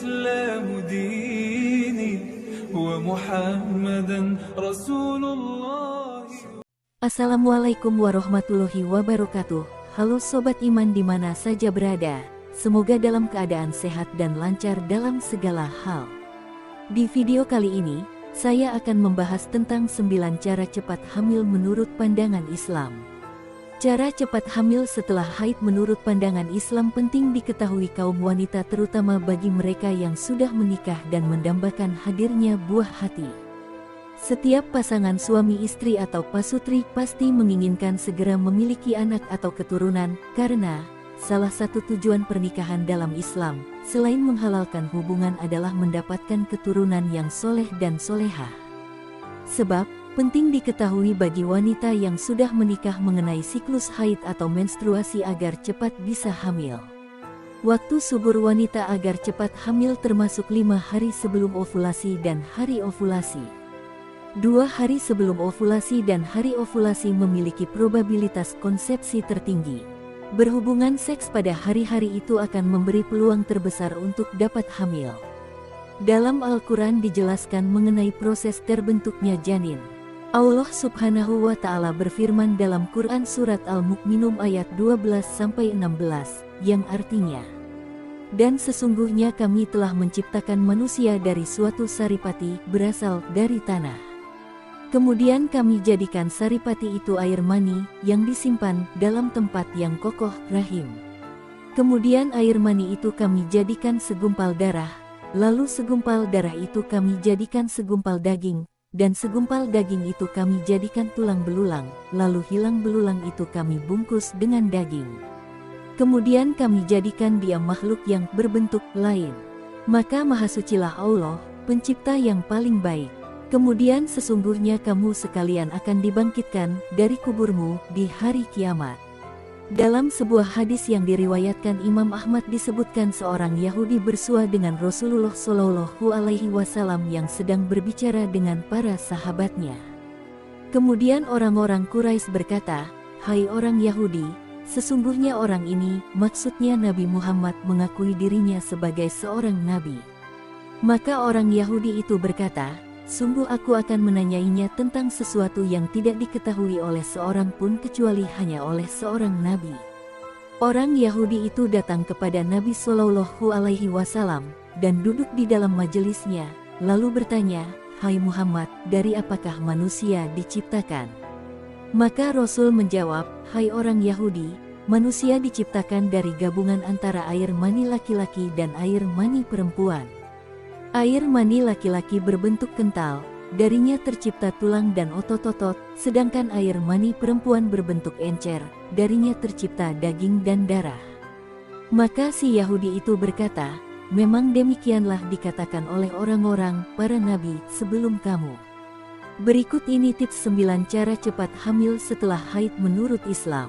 الإسلام ديني ومحمدا رسول الله. Assalamualaikum warahmatullahi wabarakatuh. Halo sobat iman di mana saja berada. Semoga dalam keadaan sehat dan lancar dalam segala hal. Di video kali ini, saya akan membahas tentang 9 cara cepat hamil menurut pandangan Islam. Cara cepat hamil setelah haid menurut pandangan Islam penting diketahui kaum wanita, terutama bagi mereka yang sudah menikah dan mendambakan hadirnya buah hati. Setiap pasangan suami istri atau pasutri pasti menginginkan segera memiliki anak atau keturunan, karena salah satu tujuan pernikahan dalam Islam, selain menghalalkan hubungan, adalah mendapatkan keturunan yang soleh dan solehah. Sebab, penting diketahui bagi wanita yang sudah menikah mengenai siklus haid atau menstruasi agar cepat bisa hamil. Waktu subur wanita agar cepat hamil termasuk 5 hari sebelum ovulasi dan hari ovulasi. 2 hari sebelum ovulasi dan hari ovulasi memiliki probabilitas konsepsi tertinggi. Berhubungan seks pada hari-hari itu akan memberi peluang terbesar untuk dapat hamil. Dalam Al-Quran dijelaskan mengenai proses terbentuknya janin. Allah Subhanahu wa Ta'ala berfirman dalam Quran Surat Al-Mu'minun ayat 12-16, yang artinya, "Dan sesungguhnya kami telah menciptakan manusia dari suatu saripati berasal dari tanah. Kemudian kami jadikan saripati itu air mani yang disimpan dalam tempat yang kokoh, rahim. Kemudian air mani itu kami jadikan segumpal darah, lalu segumpal darah itu kami jadikan segumpal daging, dan segumpal daging itu kami jadikan tulang belulang, lalu hilang belulang itu kami bungkus dengan daging. Kemudian kami jadikan dia makhluk yang berbentuk lain. Maka Maha Sucilah Allah, pencipta yang paling baik. Kemudian sesungguhnya kamu sekalian akan dibangkitkan dari kuburmu di hari kiamat." Dalam sebuah hadis yang diriwayatkan Imam Ahmad disebutkan seorang Yahudi bersua dengan Rasulullah Shallallahu Alaihi Wasallam yang sedang berbicara dengan para sahabatnya. Kemudian orang-orang Quraisy berkata, "Hai orang Yahudi, sesungguhnya orang ini," maksudnya Nabi Muhammad, "mengakui dirinya sebagai seorang nabi." Maka orang Yahudi itu berkata, "Sungguh aku akan menanyainya tentang sesuatu yang tidak diketahui oleh seorang pun kecuali hanya oleh seorang nabi." Orang Yahudi itu datang kepada Nabi Shallallahu Alaihi Wasallam dan duduk di dalam majelisnya, lalu bertanya, "Hai Muhammad, dari apakah manusia diciptakan?" Maka Rasul menjawab, "Hai orang Yahudi, manusia diciptakan dari gabungan antara air mani laki-laki dan air mani perempuan. Air mani laki-laki berbentuk kental, darinya tercipta tulang dan otot-otot, sedangkan air mani perempuan berbentuk encer, darinya tercipta daging dan darah." Maka si Yahudi itu berkata, "Memang demikianlah dikatakan oleh orang-orang, para nabi sebelum kamu." Berikut ini tips 9 cara cepat hamil setelah haid menurut Islam.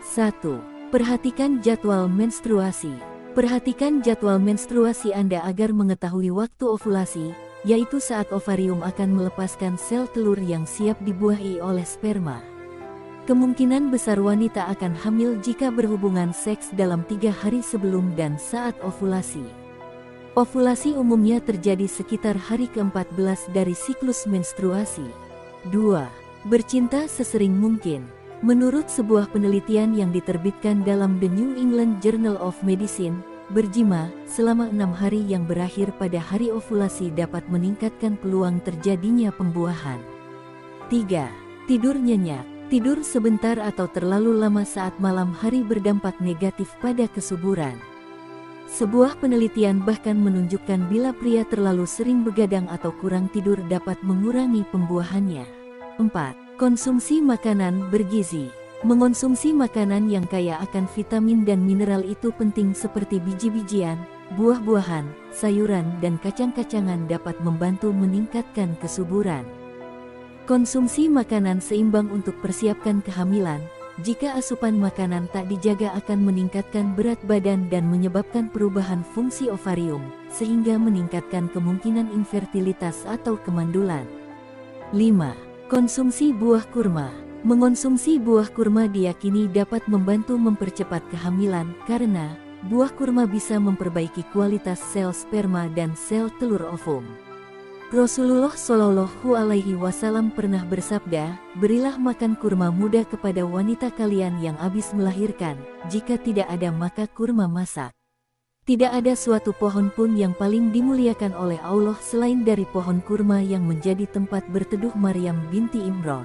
1. Perhatikan jadwal menstruasi. Perhatikan jadwal menstruasi Anda agar mengetahui waktu ovulasi, yaitu saat ovarium akan melepaskan sel telur yang siap dibuahi oleh sperma. Kemungkinan besar wanita akan hamil jika berhubungan seks dalam 3 hari sebelum dan saat ovulasi. Ovulasi umumnya terjadi sekitar hari ke-14 dari siklus menstruasi. 2. Bercinta sesering mungkin. Menurut sebuah penelitian yang diterbitkan dalam The New England Journal of Medicine, berjima selama 6 hari yang berakhir pada hari ovulasi dapat meningkatkan peluang terjadinya pembuahan. 3. Tidur nyenyak. Tidur sebentar atau terlalu lama saat malam hari berdampak negatif pada kesuburan. Sebuah penelitian bahkan menunjukkan bila pria terlalu sering begadang atau kurang tidur dapat mengurangi pembuahannya. 4. Konsumsi makanan bergizi. Mengonsumsi makanan yang kaya akan vitamin dan mineral itu penting seperti biji-bijian, buah-buahan, sayuran dan kacang-kacangan dapat membantu meningkatkan kesuburan. Konsumsi makanan seimbang untuk persiapkan kehamilan. Jika asupan makanan tak dijaga akan meningkatkan berat badan dan menyebabkan perubahan fungsi ovarium, sehingga meningkatkan kemungkinan infertilitas atau kemandulan. 5. Konsumsi buah kurma. Mengonsumsi buah kurma diyakini dapat membantu mempercepat kehamilan karena buah kurma bisa memperbaiki kualitas sel sperma dan sel telur ovum. Rasulullah Shallallahu Alaihi Wasallam pernah bersabda, "Berilah makan kurma muda kepada wanita kalian yang habis melahirkan, jika tidak ada maka kurma masak." Tidak ada suatu pohon pun yang paling dimuliakan oleh Allah selain dari pohon kurma yang menjadi tempat berteduh Maryam binti Imran.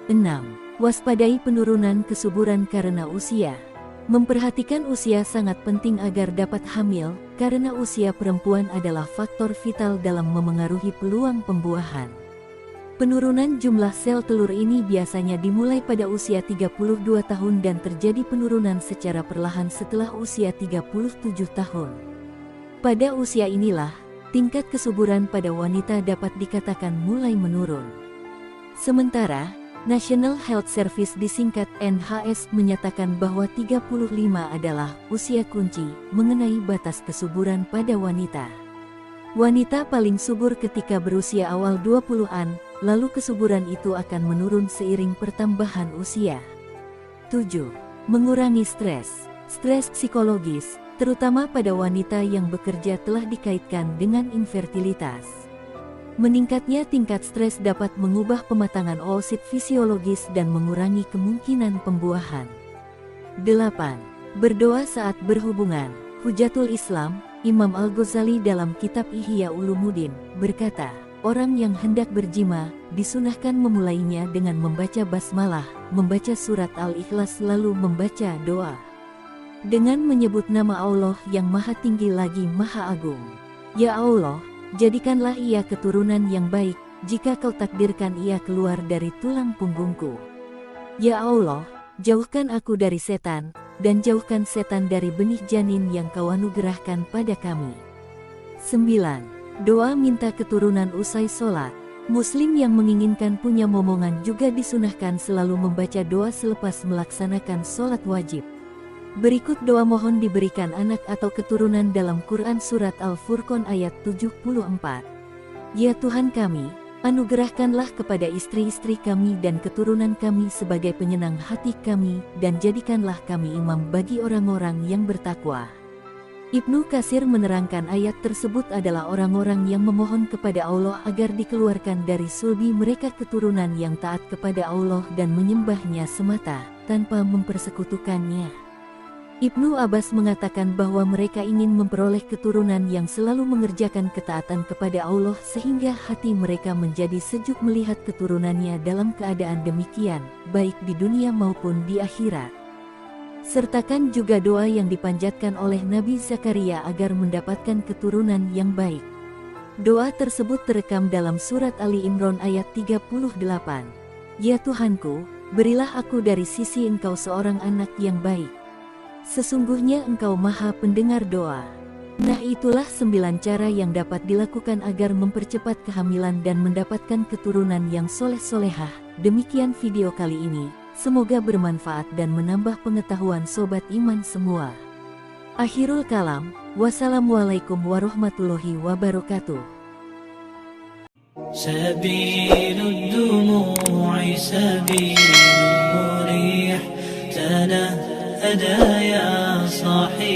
6. Waspadai penurunan kesuburan karena usia. Memperhatikan usia sangat penting agar dapat hamil, karena usia perempuan adalah faktor vital dalam memengaruhi peluang pembuahan. Penurunan jumlah sel telur ini biasanya dimulai pada usia 32 tahun dan terjadi penurunan secara perlahan setelah usia 37 tahun. Pada usia inilah, tingkat kesuburan pada wanita dapat dikatakan mulai menurun. Sementara, National Health Service disingkat NHS menyatakan bahwa 35 adalah usia kunci mengenai batas kesuburan pada wanita. Wanita paling subur ketika berusia awal 20-an, lalu kesuburan itu akan menurun seiring pertambahan usia. 7. Mengurangi stres. Stres psikologis, terutama pada wanita yang bekerja telah dikaitkan dengan infertilitas. Meningkatnya tingkat stres dapat mengubah pematangan oosit fisiologis dan mengurangi kemungkinan pembuahan. 8. Berdoa saat berhubungan. Hujatul Islam, Imam Al-Ghazali dalam kitab Ihya Ulumuddin, berkata, orang yang hendak berjima, disunahkan memulainya dengan membaca basmalah, membaca surat Al-Ikhlas lalu membaca doa. Dengan menyebut nama Allah yang maha tinggi lagi maha agung. Ya Allah, jadikanlah ia keturunan yang baik, jika kau takdirkan ia keluar dari tulang punggungku. Ya Allah, jauhkan aku dari setan, dan jauhkan setan dari benih janin yang kau anugerahkan pada kami. 9. Doa minta keturunan usai sholat. Muslim yang menginginkan punya momongan juga disunahkan selalu membaca doa selepas melaksanakan sholat wajib. Berikut doa mohon diberikan anak atau keturunan dalam Quran Surat Al-Furqan ayat 74. Ya Tuhan kami, anugerahkanlah kepada istri-istri kami dan keturunan kami sebagai penyenang hati kami, dan jadikanlah kami imam bagi orang-orang yang bertakwa. Ibnu Katsir menerangkan ayat tersebut adalah orang-orang yang memohon kepada Allah agar dikeluarkan dari sulbi mereka keturunan yang taat kepada Allah dan menyembahnya semata, tanpa mempersekutukannya. Ibnu Abbas mengatakan bahwa mereka ingin memperoleh keturunan yang selalu mengerjakan ketaatan kepada Allah sehingga hati mereka menjadi sejuk melihat keturunannya dalam keadaan demikian, baik di dunia maupun di akhirat. Sertakan juga doa yang dipanjatkan oleh Nabi Zakaria agar mendapatkan keturunan yang baik. Doa tersebut terekam dalam surat Ali Imran ayat 38. Ya Tuhanku, berilah aku dari sisi Engkau seorang anak yang baik. Sesungguhnya Engkau maha pendengar doa. Nah itulah 9 cara yang dapat dilakukan agar mempercepat kehamilan dan mendapatkan keturunan yang soleh-solehah. Demikian video kali ini. Semoga bermanfaat dan menambah pengetahuan sobat iman semua. Akhirul kalam, wassalamualaikum warahmatullahi wabarakatuh. سبيل الدموع سبيل مريح تنهدى يا صاحي